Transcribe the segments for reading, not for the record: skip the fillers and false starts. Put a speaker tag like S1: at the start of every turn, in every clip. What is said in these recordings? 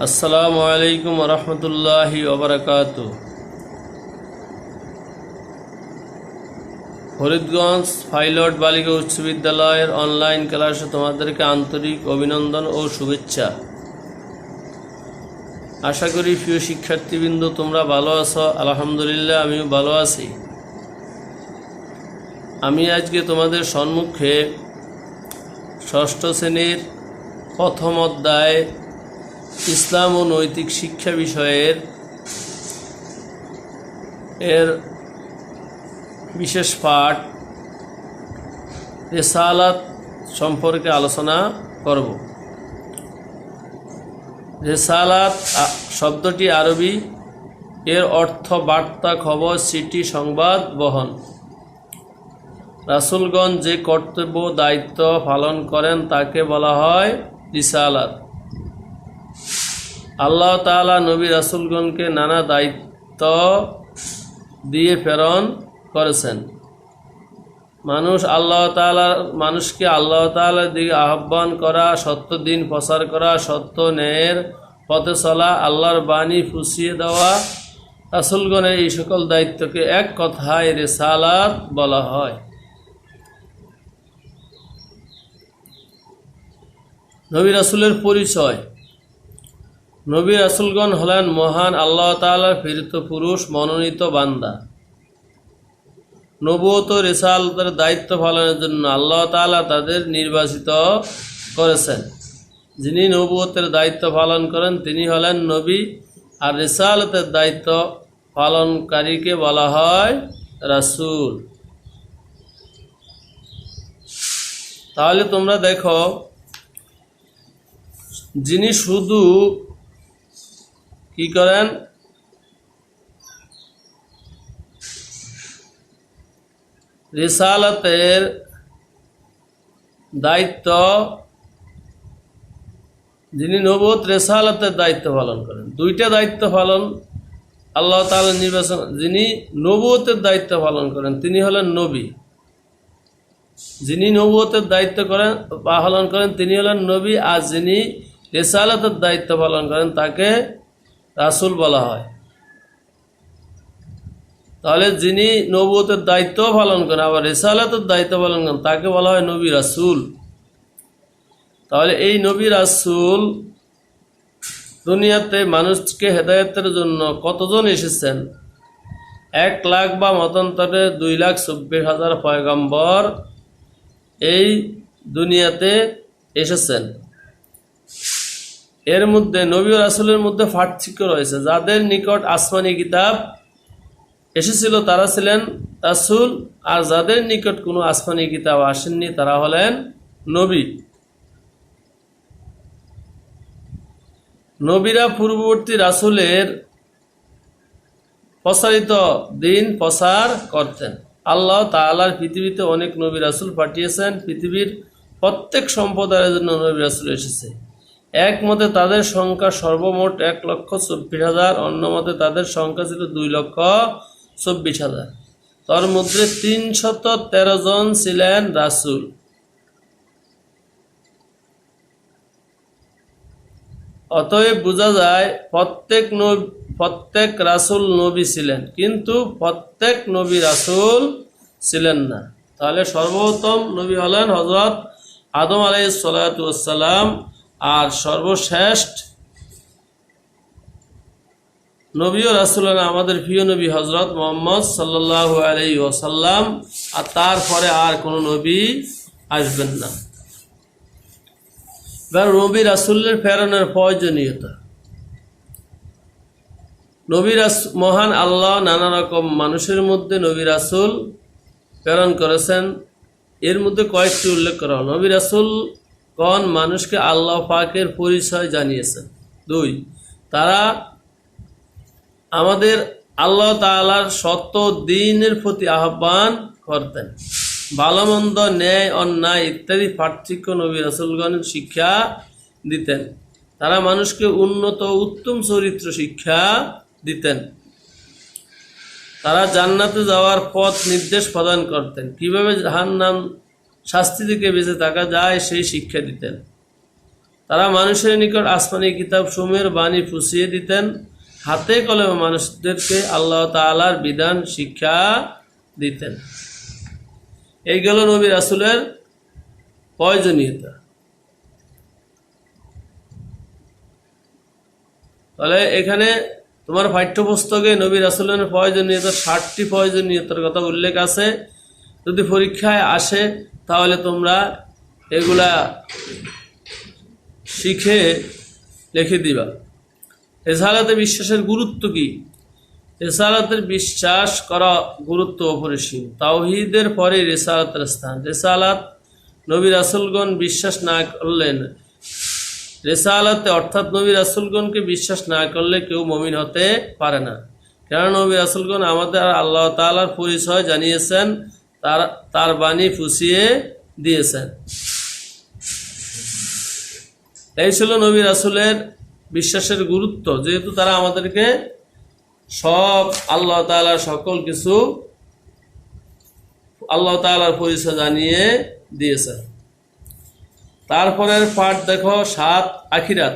S1: আসসালামু আলাইকুম রহমতুল্লাহি ওবরাকাতু। ফরিদগঞ্জ পাইলট বালিকা উচ্চ বিদ্যালয়ের অনলাইন ক্লাসে তোমাদেরকে আন্তরিক অভিনন্দন ও শুভেচ্ছা। আশা করি প্রিয় শিক্ষার্থীবৃন্দ তোমরা ভালো আছো। আলহামদুলিল্লাহ আমিও ভালো আছি। আমি আজকে তোমাদের সম্মুখে ষষ্ঠ শ্রেণীর প্রথম অধ্যায় ইসলাম ও নৈতিক শিক্ষা বিষয়ের বিশেষ পাঠ রিসালাত সম্পর্কে আলোচনা করব। রিসালাত শব্দটি আরবি, এর অর্থ বার্তা, খবর, চিঠি, সংবাদ বহন। রাসূলগণ যে কর্তব্য দায়িত্ব পালন করেন তাকে বলা হয় রিসালাত। আল্লাহ তাআলা নবী রাসূলগণকে নানা দায়িত্ব দিয়ে প্রেরণ করেছেন। মানুষকে আল্লাহ তাআলার দিকে আহ্বান করা, সত্য দিন প্রচার করা, সত্য ন্যায়ের পথে চলা, আল্লাহর বাণী ফুঁসিয়ে দেওয়া, রাসূলগণের এই সকল দায়িত্বকে এক কথায় রিসালাত বলা হয়। নবী রাসূলের পরিচয়। নবী রাসূলগণ হলেন মহান আল্লাহ তাআলার প্রেরিত পুরুষ, মনোনীত বান্দা। নবুয়ত ও রিসালাতের দায়িত্ব পালনের জন্য আল্লাহ তাআলা তাদের নির্বাচিত করেছেন। যিনি নবুয়তের দায়িত্ব পালন করেন তিনি হলেন নবী, আর রিসালাতের দায়িত্ব পালনকারীকে বলা হয় রাসূল। তাহলে তোমরা দেখো, যিনি শুধু কি করেন, রিসালাতের দায়িত্ব, যিনি নবুয়ত রিসালাতের দায়িত্ব পালন করেন, দুইটা দায়িত্ব পালন আল্লাহ তাআলা নির্বাচন। যিনি নবুয়তের দায়িত্ব পালন করেন তিনি হলেন নবী, যিনি নবুয়তের দায়িত্ব পালন করেন তিনি হলেন নবী, আর যিনি রিসালাতের দায়িত্ব পালন করেন তাকে রাসূল বলা হয়। তাহলে যিনি নবুয়তের দায়িত্ব পালন করেন আবার রিসালাতের দায়িত্ব পালন করেন তাকে বলা হয় নবী রাসূল। তাহলে এই নবী রাসূল দুনিয়াতে মানুষকে হেদায়েতের জন্য কতজন এসেছেন? 1 লাখ বা মতান্তরে 2,24,000 পয়গম্বর এই দুনিয়াতে এসেছেন। এর মধ্যে নবী ও রাসূলের মধ্যে পার্থক্য রয়েছে। যাদের নিকট আসমানি কিতাব এসেছিল তারা ছিলেন রাসূল, আর যাদের নিকট কোনো আসমানি কিতাব আসেননি তারা হলেন নবী। নবীরা পূর্ববর্তী রাসূলের প্রচারিত দিন প্রচার করতেন। আল্লাহ তাআলার পৃথিবীতে অনেক নবী রাসূল পাঠিয়েছেন। পৃথিবীর প্রত্যেক সম্প্রদায়ের জন্য নবী রাসূল এসেছে। এক মতে তাদের সংখ্যা সর্বমোট 1,24,000, অন্য মতে তাদের সংখ্যা ছিল 2,24,000। তার মধ্যে 313 জন ছিলেন রাসূল। অতএব বোঝা যায় প্রত্যেক রাসূল নবী ছিলেন, কিন্তু প্রত্যেক নবী রাসূল ছিলেন না। তাহলে সর্বপ্রথম নবী হলেন হযরত আদম আলাইহিস সালাতু ওয়াস সালাম, আর সর্বশ্রেষ্ঠ নবী ও রাসূল আমাদের প্রিয় নবী হযরত মুহাম্মদ সাল্লাল্লাহু আলাইহি ওয়াসাল্লাম, আর তারপরে আর কোনো নবী আসবেন না। নবী রাসূলের প্রেরণের প্রয়োজনীয়তা। মহান আল্লাহ নানা রকম মানুষের মধ্যে নবী রাসূল প্রেরণ করেছেন। এর মধ্যে কয়েকটি উল্লেখ করা হল। নবী রাসূলগণ মানুষকে আল্লাহ পাকের পরিচয় জানিয়েছেন। 2, তারা আমাদের আল্লাহ তাআলার সত্য দ্বীনের প্রতি আহ্বান করতেন। ভালো মন্দ, ন্যায় অন্যায় ইত্যাদি পার্থক্য নবী রাসূলগণ শিক্ষা দিতেন। তারা মানুষকে উন্নত উত্তম চরিত্র শিক্ষা দিতেন। তারা জান্নাতে যাওয়ার পথ নির্দেশ প্রদান করতেন। কিভাবে জাহান্নাম শাস্তি থেকে বেঁচে থাকা যায় সেই শিক্ষা দিতেন। তারা মানুষের নিকট আসমানি কিতাব সমূহের বাণী ফুঁসিয়ে দিতেন, হাতে কলমে মানুষদেরকে আল্লাহ তাআলার বিধান শিক্ষা দিতেন। এই গেল নবী রাসূলের প্রয়োজনীয়তা। তাহলে এখানে তোমার পাঠ্যপুস্তকে নবী রাসূলের প্রয়োজনীয়তা 60টি প্রয়োজনীয়তার কথা উল্লেখ আছে। যদি পরীক্ষায় আসে তাহলে তোমরা এগুলা শিখে লিখে দিবা। রিসালাতে বিশ্বাসের গুরুত্ব কি? রিসালাতের বিশ্বাস করা গুরুত্ব অপরিসীম। তাওহীদের পরে রিসালাতের স্থান। রিসালাত নবী রাসূলগণ বিশ্বাস না করলেন, রিসালাতে অর্থাৎ নবী রাসূলগণকে বিশ্বাস না করলে কেউ মুমিন হতে পারে না। কারণ নবী রাসূলগণ আমাদের আল্লাহ তাআলার পরিচয় জানিয়েছেন, তার বাণী ফুঁসিয়ে দিয়েছেন। এই ছিল নবী রাসূলের বিশ্বাসের গুরুত্ব, যেহেতু তারা আমাদেরকে সব আল্লাহ তাআলার সকল কিছু আল্লাহ তাআলার পরিচয় জানিয়ে দিয়েছেন। তারপরের পাঠ দেখো 7 আখিরাত।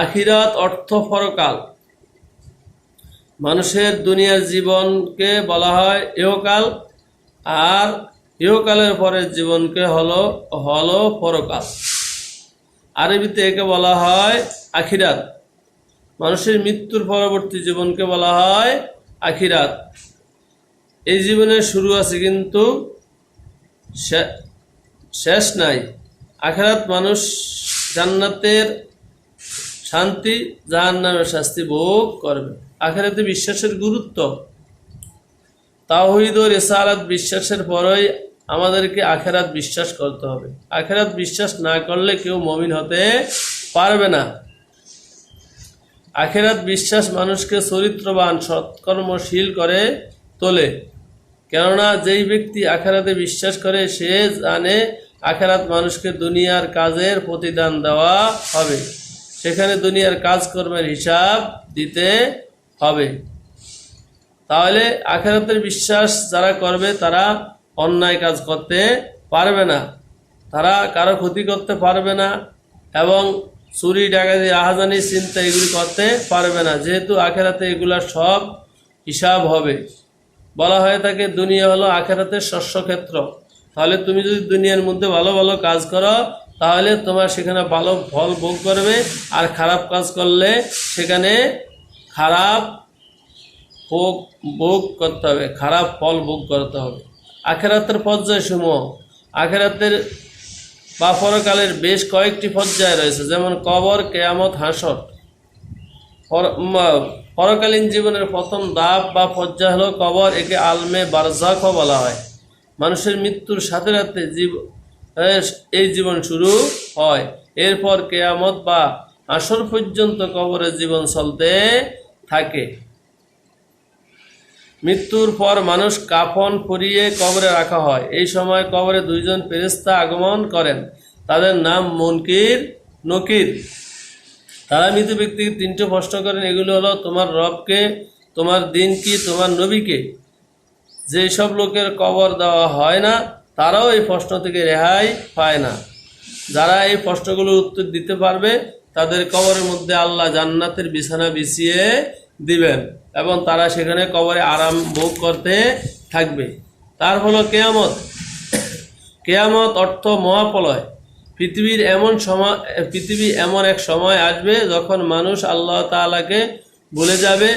S1: আখিরাত অর্থ পরকাল। মানুষের দুনিয়ার জীবনকে বলা হয় ইহকাল, আর ইহকালের পরের জীবনকে হলো পরকাল। আরবিতে একে বলা হয় আখিরাত। মানুষের মৃত্যুর পরবর্তী জীবনকে বলা হয় আখিরাত। এই জীবনের শুরু আছে কিন্তু শেষ নাই। আখিরাত মানুষ জান্নাতের শান্তি, জাহান্নামের শাস্তি ভোগ করবে। আখিরাতে বিশ্বাসের গুরুত্ব। তাওহীদ ও রিসালাত বিশ্বাসের পরেই আমাদেরকে আখিরাত বিশ্বাস করতে হবে। আখিরাত বিশ্বাস না করলে কেউ মুমিন হতে পারবে না। আখিরাত বিশ্বাস মানুষকে চরিত্রবান, সৎকর্মশীল করে তোলে। কেননা যেই ব্যক্তি আখিরাতে বিশ্বাস করে সে জানে আখিরাত মানুষকে দুনিয়ার কাজের প্রতিদান দেওয়া হবে, সেখানে দুনিয়ার কাজকর্মের হিসাব দিতে হবে। তাহলে আখিরাতের বিশ্বাস যারা করবে তারা অন্যায় কাজ করতে পারবে না, তারা কারো ক্ষতি করতে পারবে না, এবং চুরি, ডাকাতি, রাহাজানি, চিন্তা এগুলি করতে পারবে না, যেহেতু আখিরাতে এগুলার সব হিসাব হবে। বলা হয়ে থাকে দুনিয়া হলো আখিরাতের শস্যক্ষেত্র। তাহলে তুমি যদি দুনিয়ার মধ্যে ভালো ভালো কাজ করো তাহলে তোমার সেখানে ভালো ফল ভোগ করবে, আর খারাপ কাজ করলে সেখানে খারাপ ভোগ করতে হবে, খারাপ ফল ভোগ করতে হবে। আখিরাতের পর্যায়সমূহ। আখিরাতের বা পরকালের বেশ কয়েকটি পর্যায় রয়েছে, যেমন কবর, কিয়ামত, হাসর। পরকালীন জীবনের প্রথম ধাপ বা পর্যায় হলো কবর। একে আলমে বারজাখও বলা হয়। মানুষের মৃত্যুর সাথে সাথে এই জীবন শুরু হয়। এরপর কিয়ামত বা হাসর পর্যন্ত কবরের জীবন চলতে থাকে। মৃত্যুর পর মানুষ কাফন পরিয়ে কবরে রাখা হয়। এই সময় কবরে 2 জন ফেরেশতা আগমন করেন, তাদের নাম মুনকির, নকির। তারা মৃত ব্যক্তিকে 3টে প্রশ্ন করেন। এগুলো হলো তোমার রবকে, তোমার দিন কি, তোমার নবীকে। যেসব লোকের কবর দেওয়া হয় না তারাও এই প্রশ্ন থেকে রেহাই পায় না। যারা এই প্রশ্নগুলোর উত্তর দিতে পারবে তাদের কবরের মধ্যে আল্লাহ জান্নাতের বিছানা বিছিয়ে দিবেন এবং তারা সেখানে কবরে আরাম ভোগ করতে থাকবে। তার হলো কিয়ামত। কিয়ামত অর্থ মহাপ্রলয়। পৃথিবী এমন এক সময় আসবে যখন মানুষ আল্লাহ তাআলাকে ভুলে যাবে।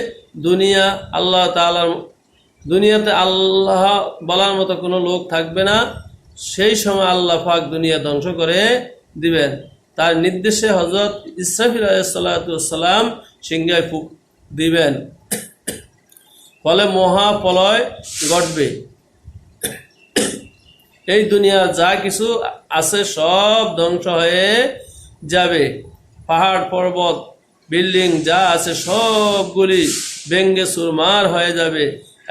S1: দুনিয়াতে আল্লাহ বলার মতো কোনো লোক থাকবে না। সেই সময় আল্লাহ পাক দুনিয়া ধ্বংস করে দিবেন। তার নির্দেশে হযরত ইসরাফিল আলাইহিস সালাতু ওয়াস সালাম সিংহায় ফুঁক দিবেন, ফলে মহাপ্রলয় ঘটবে। এই দুনিয়ার যা কিছু আছে সব ধ্বংস হয়ে যাবে। পাহাড়, পর্বত, বিল্ডিং যা আছে সবগুলি ভেঙ্গে চুরমার হয়ে যাবে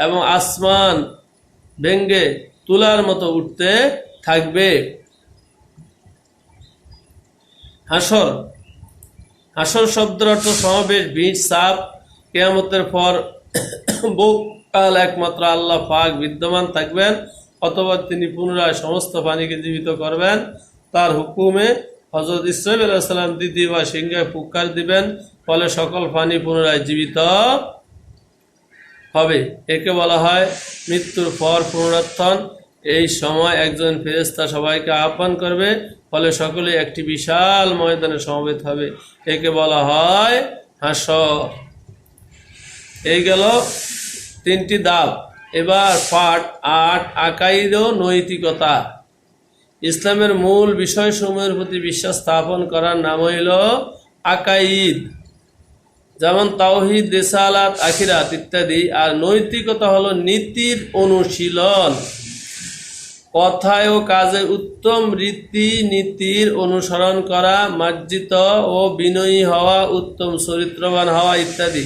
S1: এবং আসমান ভেঙ্গে তুলার মতো উঠতে থাকবে। হাসর। হাসর শব্দের অর্থ সমাবেশ, ভিড়, চাপ। কিয়ামতের পর বহুকাল একমাত্র আল্লাহ পাক বিদ্যমান থাকবেন, অথবা তিনি পুনরায় সমস্ত প্রাণীকে জীবিত করবেন তার হুকুমে, হযরত ইসরাঈল আলাইহিস সালাম দ্বিতীয়বার সিংহে ফুৎকার দিবেন, ফলে সকল প্রাণী পুনরায় জীবিত হবে। একে বলা হয় মৃত্যুর পর পুনরুত্থান। এই সময় একজন ফেরেশতা সবাইকে আহ্বান করবে, ফলে সকলে একটি বিশাল ময়দানে সমবেত হবে। একে বলা হয় হাসর। এই গেল 3টি ধাপ। এবার পার্ট 8, আকাইদ ও নৈতিকতা। ইসলামের মূল বিষয়সমূহের প্রতি বিশ্বাস স্থাপন করার নাম হইল আকাইদ, যেমন তাওহীদ, রিসালাত, আখিরাত ইত্যাদি। আর নৈতিকতা হলো নীতির অনুশীলন, কথায় ও কাজে উত্তম রীতি নীতির অনুসরণ করা, মার্জিত ও বিনয়ী হওয়া, উত্তম চরিত্রবান হওয়া ইত্যাদি।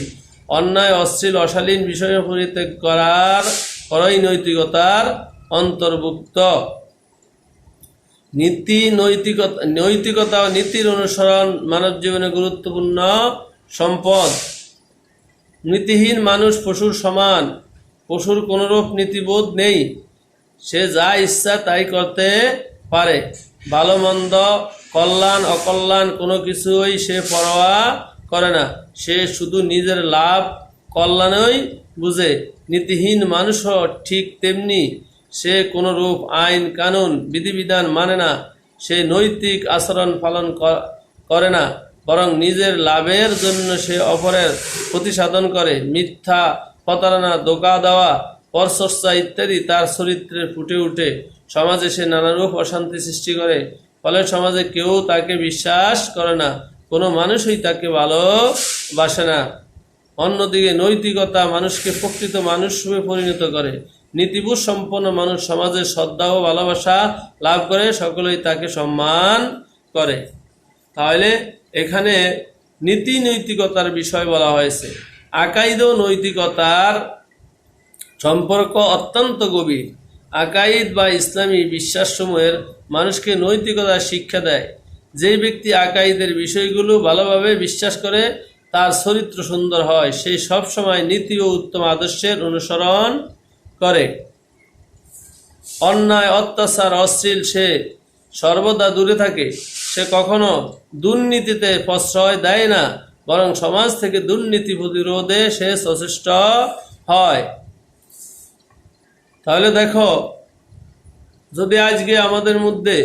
S1: অন্যায়, অশ্লীল, অশালীন বিষয়ে পরিত্যাগ করাই নৈতিকতার অন্তর্ভুক্ত। নৈতিকতা ও নীতির অনুসরণ মানব জীবনে গুরুত্বপূর্ণ সম্পদ। নীতিহীন মানুষ পশুর সমান। পশুর কোনরূপ নীতিবোধ নেই, সে যা ইচ্ছা তাই করতে পারে। ভালো মন্দ, কল্যাণ অকল্যাণ কোনো কিছুই সে পরোয়া করে না, সে শুধু নিজের লাভ কল্যাণই বুঝে। নীতিহীন মানুষও ঠিক তেমনি, সে কোনরূপ আইন কানুন বিধিবিধান মানে না, সে নৈতিক আচরণ পালন করে না, বরং নিজের লাভের জন্য সে অপরের প্রতিসাধন করে। মিথ্যা, প্রতারণা, ধোঁকা দেওয়া, পরচর্চা ইত্যাদি তার চরিত্রে ফুটে উঠে। সমাজে সে নানারূপ অশান্তি সৃষ্টি করে, ফলে সমাজে কেউ তাকে বিশ্বাস করে না, কোনো মানুষই তাকে ভালোবাসে না। অন্যদিকে নৈতিকতা মানুষকে প্রকৃত মানুষরূপে পরিণত করে। নীতিবোধ সম্পন্ন মানুষ সমাজে শ্রদ্ধা ও ভালোবাসা লাভ করে, সকলেই তাকে সম্মান করে। তাহলে এখানে নীতি নৈতিকতার বিষয় বলা হয়েছে। আকাইদ ও নৈতিকতার সম্পর্ক অত্যন্ত গভীর। আকাইদ বা ইসলামী বিশ্বাসসমূহের মানুষকে নৈতিকতার শিক্ষা দেয়। যে ব্যক্তি আকাইদের বিষয়গুলো ভালোভাবে বিশ্বাস করে, তার চরিত্র সুন্দর হয়, সে সবসময় নীতি ও উত্তম আদর্শের অনুসরণ করে। অন্যায়, অত্যাচার, অশ্লীল সে সর্বদা দূরে থাকে। সে কখনো দুর্নীতিতে প্রশ্রয় দেয় না, বরং সমাজ থেকে দুর্নীতি প্রতিরোধে সে সচেষ্ট হয়। তাহলে দেখো, যদি আজকে আমাদের মধ্যে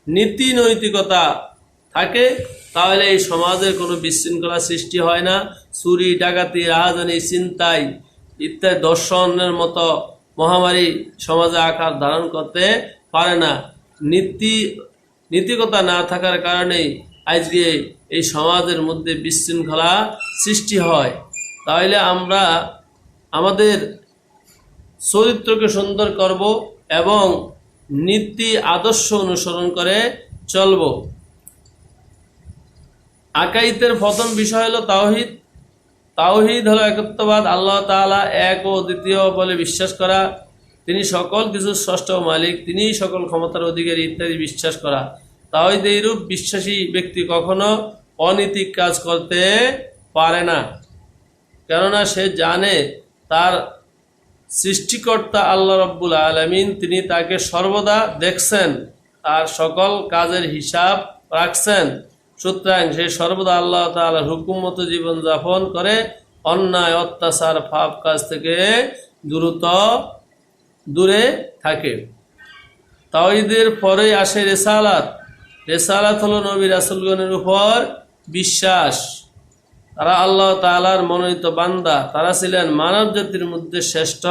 S1: নীতি নৈতিকতা থাকে, তাহলে এই সমাজের কোনো বিশৃঙ্খলা সৃষ্টি হয় না। চুরি, ডাকাতি, রাহাজানি, ছিনতাই ইত্যাদি দর্শনের মতো মহামারী সমাজে আকার ধারণ করতে পারে না। নীতিকতা না থাকার কারণেই আজকে এই সমাজের মধ্যে বিশৃঙ্খলা সৃষ্টি হয়। তাহলে আমরা আমাদের চরিত্রকে সুন্দর করব এবং নীতি আদর্শ অনুসরণ করে চলব। আকাইদের প্রথম বিষয় হলো তাওহীদ। তাওহীদ হলো একত্ববাদ, আল্লাহ তাআলা এক ও দ্বিতীয় বলে বিশ্বাস করা, তিনি সকল কিছুর স্রষ্টা ও মালিক, তিনিই সকল ক্ষমতার অধিকারী ইত্যাদি বিশ্বাস করা। তাওহীদ এইরূপ বিশ্বাসী ব্যক্তি কখনো অনৈতিক কাজ করতে পারে না, কেননা সে জানে তার সৃষ্টিকর্তা আল্লাহ রাব্বুল আলামিন, তিনি তাকে সর্বদা দেখছেন, তার সকল কাজের হিসাব রাখছেন। সুতরাং সে সর্বদা আল্লাহ তাআলার হুকুম মতো জীবনযাপন করে, অন্যায়, অত্যাচার, পাপ কাজ থেকে দূরে থাকে। তাওহীদের পরে আসে রিসালাত। রিসালাত হলো নবী রাসূলগণের উপর বিশ্বাস। তারা আল্লাহ তাআলার মনোনীত বান্দা, তারা ছিলেন মানব জাতির মধ্যে শ্রেষ্ঠ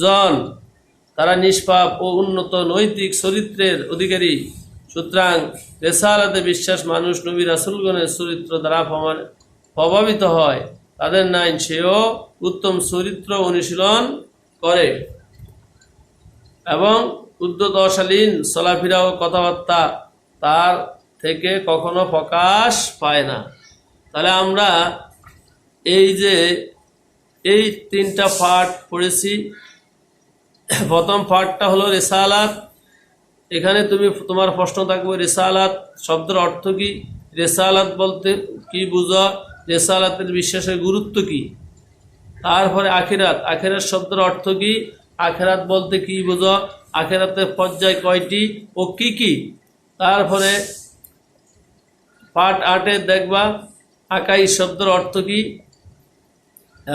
S1: জন, তারা নিষ্পাপ ও উন্নত নৈতিক চরিত্রের অধিকারী। সুতরাং রিসালাতে বিশ্বাস মানুষ নবী রাসূলগণের চরিত্র দ্বারা প্রভাবিত হয়, তাদের ন্যায় সেও উত্তম চরিত্র অনুশীলন করে এবং উদ্ধত অশালীন চলাফেরা ও কথাবার্তা তার থেকে কখনো প্রকাশ পায় না। তাহলে আমরা এই 3টা পার্ট পড়েছি। প্রথম পার্টটা হলো রিসালাত। এখানে তোমার প্রশ্ন থাকবে রিসালাত শব্দের অর্থ কি, রিসালাত বলতে কি বুঝো, রিসালাতের বিশ্বাসের গুরুত্ব কি। তারপরে আখিরাত, আখিরাত শব্দের অর্থ কি, আখিরাত বলতে কি বুঝো, আখিরাতের পর্যায় কয়টি ও কি কি। তারপরে পার্ট 8 দেখবা আকাই শব্দের অর্থ কি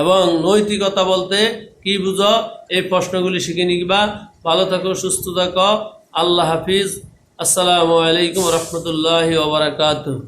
S1: এবং নৈতিকতা বলতে কি বুঝো, এই প্রশ্নগুলি শিখে নিবা। ভালো থাকো, সুস্থ থাকো, আল্লাহ হাফিজ। আসসালামু আলাইকুম রহমতুল্লাহি ওয়া বারাকাতুহু।